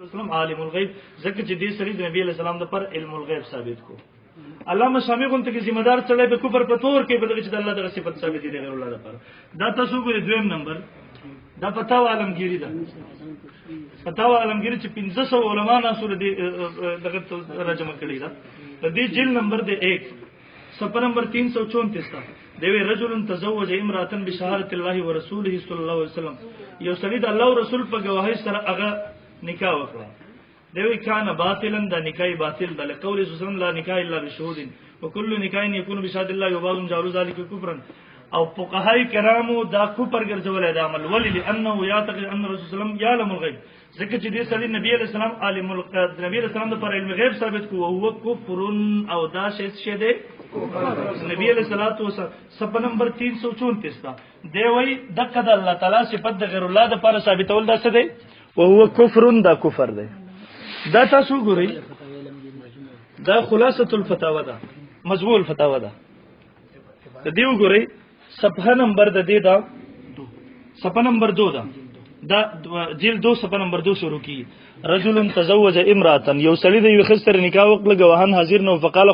وسلم عالم الغیب ځکه چې دې سړي د نبی علیہ السلام د پر علم الغیب ثابت کو علامه شامی غونته کې ذمہ دار چړې به کفر په تور کې بلکې چې د الله د صفات ثابت دي غیر الله لپاره دا تاسو ګورئ دویم نمبر دا فتاوا عالمگیری ده فتاوا عالمگیری چې 1500 علما ناسور دي دغه ترجمه کړی دا د دې جلد نمبر دی 1 صفحه نمبر 334 تا دوی رجل تزوج امراه بشهاده الله ورسوله صلی الله علیه وسلم یو سړي د الله او رسول په گواهی سره هغه نکاح وکړه دوی کان باطلا دا نکاح باطل ده لقول رسول لا نکاح الا بشهود وكل نکاح يكون بشهاده الله وبعض جعلوا ذلك كفرا او فقهاء کرامو دا کفر ګرځولای دا عمل ولی لانه یعتقد ان رسول الله يعلم الغیب ځکه چې دې سړي نبی علیہ السلام عالم الغیب نبی علیہ السلام د پر علم غیب ثابت کو او هو کفر او دا شی ده نبی علیہ الصلوۃ والسلام صفحه نمبر 334 تا دی وی دغه د الله تعالی صفات د غیر الله د پر ثابتول دا څه دی او هو کفر دا کفر دی دا تاسو ګورئ دا خلاصه الفتاوا ده مجموع الفتاوا ده دیو ګورئ صفحه نمبر د دې دا صفحه نمبر 2 دا جلد 2 صفحه نمبر 2 شروع کی رجل تزوج امراه یو سړي د یو خسر نکاح وکړه گواهان حاضر نو فقال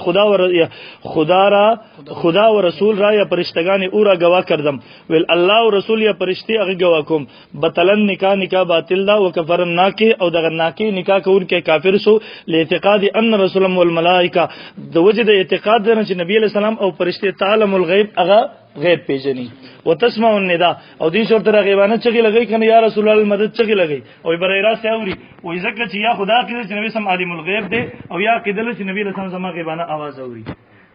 خدا و رسول را یا پرشتگان او را گواه کردم ول الله او رسول یا پرشتي هغه گواه کوم بطلن نکاح باطل دا وکفر ناکی او دغه ناکی نکاح کون کې کافر شو لاعتقاد ان رسول الله والملائکه د وجد اعتقاد درنه چې نبی علیہ السلام او پرشتي تعلم الغیب هغه غیب پیژني وتسمع النداء او دې شورت راغیبانه چغي لګی کنه یا رسول الله مدد چغي لګی او برایرا سي اوري وای ځکه چې یا خدا کې چې نبی سم عالم الغیب دی او یا کېدل چې نبی رسول سم غیبانه आवाज اوري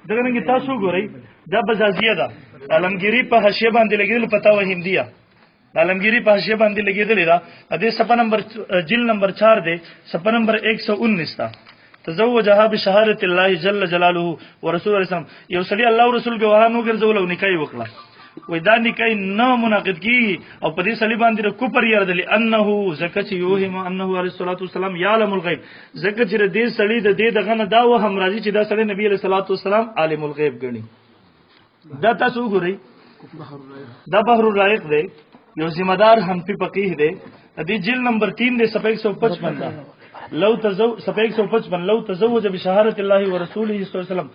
دغه نن تاسو ګورئ دا بزازیه ده علمگیری په حاشیه باندې لګیدل فتاوا هندیه علمگیری په حاشیه باندې لګیدل دا د صفحه نمبر جلد نمبر 4 دی صفحه نمبر 119 تا تزوجها بشهاده الله جل جلاله ورسول الله یو سړي الله او رسول گواهانو ګرځول او نکاح وکړه وې دا نکاح نه منعقد کی او په دې سړي باندې کوپر یردل انه زکه یوهم انه علیه الصلاه والسلام یعلم الغیب زکه چې دې سړي د دې دغه نه دا و هم راځي چې دا سړي نبی علیه الصلاه والسلام عالم الغیب ګڼي دا تاسو ګورئ دا بحر الرائق دی یو ذمہ دار حنفی فقیه دی دې جلد نمبر 3 دی صفحه 155 دا لو تزوج بشهاده الله ورسوله صلی الله علیه وسلم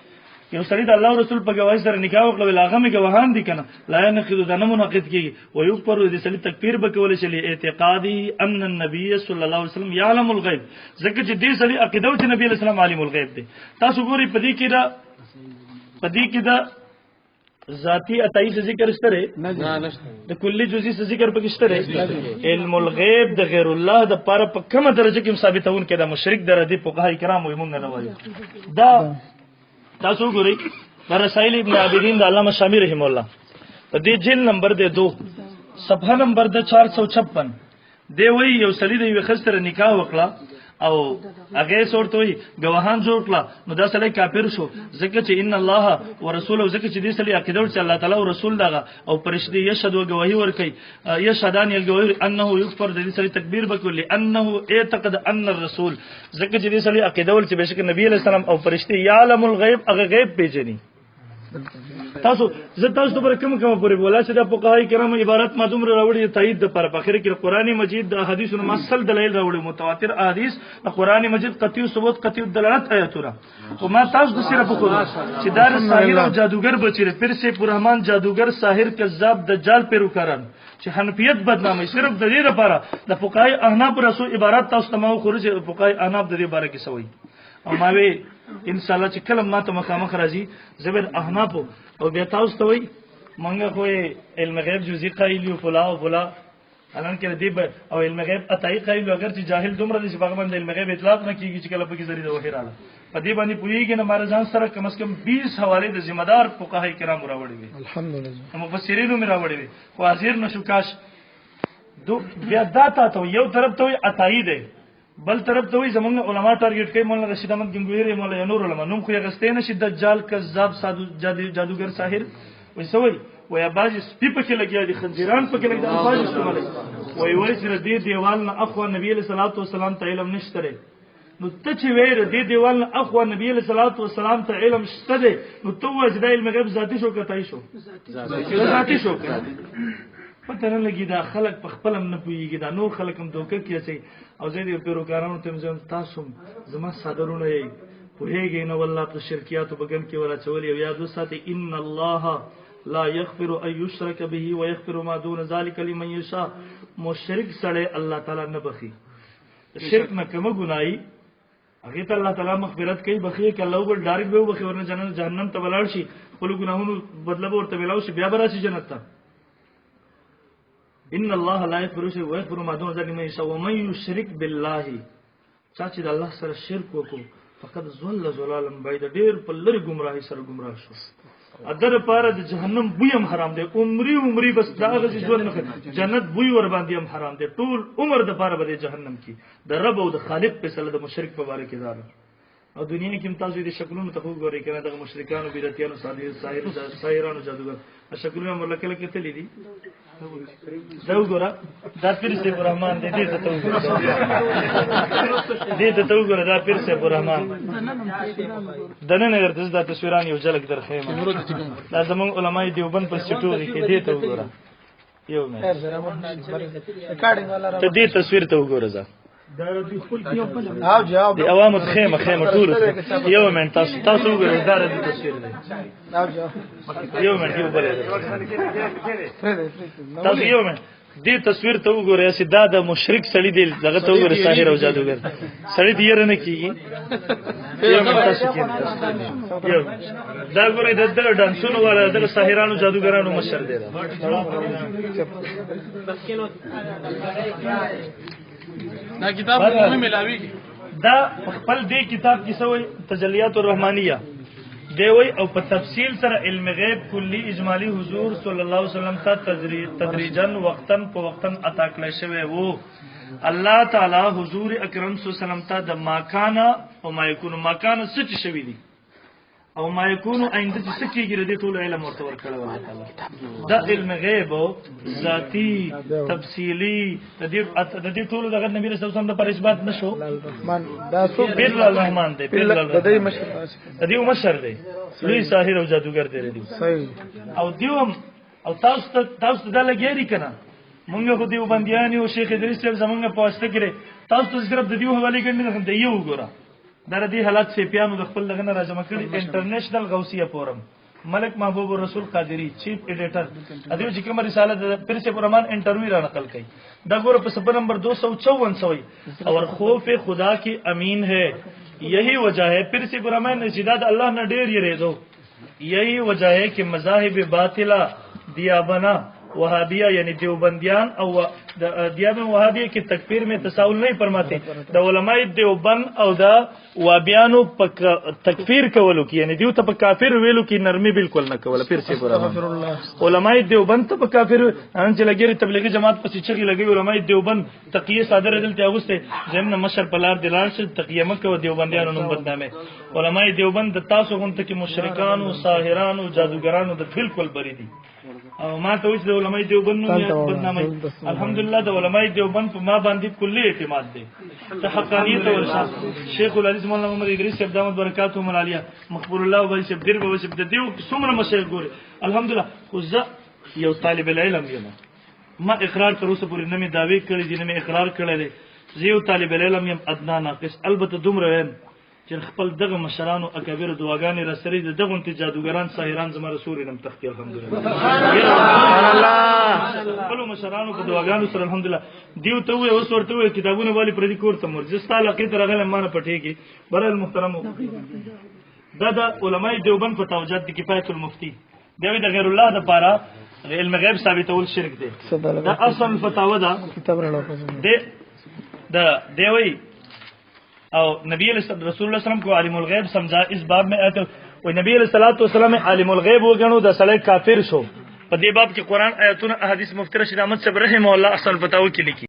یو سړي د الله او رسول په گواهی سره نکاح وکړ ول هغه می گواهان دي کنه لا ينقض دنه منعقد کیږي او یو پر دې سړي تکفیر بکول شي اعتقادي ان النبي صلی الله علیه وسلم يعلم الغیب ځکه چې دې سړي عقیده او چې نبی علیہ السلام عالم الغیب دی تاسو ګورئ پدې کې دا ذاتی عطائی سے ذکر شته د کلی جزئی سے ذکر پکشته علم الغیب د غیر الله د پر په کومه درجه کې ثابتون کې د مشرک درجه فقهای کرام وي مونږ نه وایو دا تاسو ګورئ د رسائل ابن عابدین د علامه شامی رحم الله په دې جلد نمبر 2 صفحه نمبر 456 دی وی یو سړي د یو خسر نکاح وکړه او هغه صورت وي گواهان جوړ کړه نو دا سړی کافر شو ځکه چې ان الله ورسوله ځکه چې دې سړي عقیده چې الله تعالی او رسول دغه او فرشتي یشهد او گواهی ورکي یشهدان یل گواهی انه یکفر دې سړي تکبیر وکړي انه اعتقد ان الرسول ځکه چې دې سړي عقیده ول چې بشک نبی علیہ السلام او فرشتي یعلم الغیب هغه غیب پیژني تاسو زه پر کوم پورې بولا چې د فقهای کرام عبارت ما دومره راوړي تایید د پر اخر کې قرآن مجید د احادیثونو مسل دلایل راوړي متواتر احادیث د قرآن مجید قطعی ثبوت قطعی دلالت آیاتونه او ما تاسو د صرف خو چې دار ساحر او جادوګر بچره پیر سے پرهمان جادوګر ساحر کذاب دجال پیروکاران چې حنفیت بدنامي صرف د دې لپاره د فقهای احناف رسو عبارت تاسو تمام خورج فقهای احناف د دې باره کې سوي او ما وی ان شاء الله چې کلم ما ته مخامخ راځي زبر احناف او بیا تاسو ته وي مونږه خو علم غیب جزئی قایل او فلا الان کې دې او علم غیب اتای قایل اگر چې جاهل دومره دي چې هغه باندې علم غیب اطلاق نه کیږي چې کله په کې ذریعہ وحی رااله په دې باندې پوریږي نه مارزان سره کم از کم 20 حواله د ذمہ دار فقهای کرام راوړي وي الحمدلله مفسرینو می راوړي وي خو حاضر نشو کاش دو بیا داتا ته یو طرف ته اتای دی بل طرف ته وي زمونږ علما ټارګټ کوي مولانا رشید احمد گنگوهی مولانا نور علما نوم خو یې غستې نشي دجال کذاب سادو جادوګر ساحر وي سوي وي باج سپی پکې لګیا دي خنزیران پکې لګیا دي باج استعمال وي چې دې دیوال نه اخو نبی علیہ الصلوۃ والسلام ته علم نشته نو ته چې وېر دې دیوال نه اخو نبی علیہ الصلوۃ والسلام ته علم شته نو تو وځ د علم غیب ذاتی شو کتای شو ذاتی شو پته نه لګي دا خلک په خپل هم نه پوهېږي دا نور خلک هم دوکه کیسي او زه دې پیروکارانو ته زم تاسو زما صادرونه یې پوهېږي نو والله په شرکیاتو بګم کې ولا چولې او یاد وساتئ ان الله لا يغفر ان يشرك به ويغفر ما دون ذلك لمن يشاء. مشرک سړی الله تعالی نه بخي شرک نه کومه ګناي هغه ته الله تعالی مغفرت کوي بخي کله وګ ډایرکټ به بخي ورنه جهنم ته ولاړ شي خپل ګناهونو بدله ورته ولاو شي بیا براسي جنت ته. ان الله لا يغفر شيئا ويغفر ما دون ذلك لمن يشاء ومن يشرك بالله چا چې د الله سره شرک وکړو فقط ضل ضلالا بعيدا ډېر په لری گمراهي سره گمراه شو. ادر پاره د جهنم بوی هم حرام دی عمرې بس دا غږی ژوند نه جنت بوی ور باندې هم حرام دی ټول عمر د پاره به جهنم کی د رب او د خالق په سره د مشرک په باره کې دا او دنیا کې تاسو دې شکلونو ته وګورئ کنه د مشرکانو بدعتیانو ساحرانو جادوګر شکلونه مرلکل کې تللی دي دا وګوره دا پیر سي رحمان دې ته وګوره دا پیر سي رحمان دنه ورته دا تصویران یو ځلک درخېم دا زمون علماء دیوبند پر سټوري کې دې ته وګوره یو مې ته دې تصویر ته وګوره ځه دی عوامو خیمه ټول یو منټ تاسو وګورئ دا د تصویر دی یو منټ یو بل تاسو یو منټ دې تصویر ته وګورئ چې دا د مشرک سړی دی دغه ته وګورئ ساحر او جادوګر سړی دی نه کیږي یو منټ تاسو کې یو دا ګورئ د ډانسونو والا د ساحرانو جادوګرانو مشر دی دا کتاب مې ملاوي دا خپل دې کتاب کې سوې تجلیات الرحمانیه دی وی او په تفصیل سره علم غیب کلی اجمالی حضور صلی الله علیه وسلم ته تدریجا وقتن په وقتن عطا کړی شوی وو. الله تعالی حضور اکرم صلی الله علیه وسلم ته د ماکانا او ما یکون ماکانا سچ شوی دي او ما یکون آینده چې سکیږي ردی ټول علم ورته ورکړل الله تعالی دا علم غیب ذاتی تفصیلی د دې ټول دغه نبی رسول الله د پر اثبات نشو دا سو بیر الرحمن دی بیر د دې مشر دی لوی ساحر او جادوګر دی صحیح او دیوم او تاسو دا لګیری کنه مونږ خو دیو بندیانی او شیخ ادریس صاحب زمونږ په واسطه کې تاسو صرف د دیو حواله کړي نه دی یو ګوره دا دې حالات سے پیانو د خپل لغنه راجمع کړي انټرنیشنل غوثیه فورم ملک محبوب رسول قادری چیف ایڈیٹر ادیو چې کوم رساله د پیر سے پرمان انټرویو را نقل کړي دا ګوره په صفحه نمبر 254 سوئی اور خوف خدا کی امین ہے یہی وجہ ہے پیر سے پرمان نشیدات اللہ نہ ډیر یې ریدو یہی وجہ ہے کہ مذاہب باطلہ دیا بنا وہابیہ یعنی دیوبندیان او دیابن وہابیہ کی تکفیر میں تساہل نہیں فرماتے دا علماء دیوبند او دا وہابیانو تکفیر کولو کی یعنی دیو تا پا کافر ویلو کی نرمی بالکل نہ کولا پھر سے برا علماء دیوبند تا پا کافر انچہ لگی تبلیغی جماعت پسی چگی لگی علماء دیوبند تقیہ صادر دلتے آگوستے زمین مشر پلار دلار سے تقیہ مکہ و دیوبندیانو نمبر نامے علماء دیوبند تاسو غنتا کی مشرکانو ساحرانو جادوگرانو دا بالکل بری دی او ما ته وځ د علماء دیوبند نو بدنامي الحمدلله د علماء دیوبند په ما باندې کلی اعتماد دی ته حقانیت او شیخ العزیز مولانا محمد ادریس صاحب دامت برکاته ملالیه مقبول الله وبای صاحب دیر به صاحب د دیو څومره مشایخ ګوري الحمدلله خو زه یو طالب العلم یم ما اقرار تر اوسه پورې نه می داوی کړی دي نه می اقرار کړی دی زه یو طالب العلم یم ادنا ناقص البته دومره ویم چې خپل دغه مشرانو اکبر دعاګانې را سره دغه انت جادوګران ساحران زما رسول نم تختی الحمدلله الله خپل مشرانو په دعاګانو سره الحمدلله دیو ته وې اوس ورته وې کتابونه والی پردي کور ته مرجستا لقې تر غل مانه پټيږي برل محترم دا د علماء دیوبند په توجیهات د کفایت المفتی دی د غیر الله د پاره علم غیب ثابتول شرک دی دا اصل فتاوا دا کتاب راړو دی وی او نبی رسول الله صلی الله علیه وسلم کو عالم الغیب سمجھا اس باب میں آیت و نبی علیہ الصلوۃ والسلام عالم الغیب وګڼو د سړی کافر شو په دې باب کې قران آیاتونه احادیث مفتی رشید احمد صاحب رحمه الله اصل فتاوا کې لیکي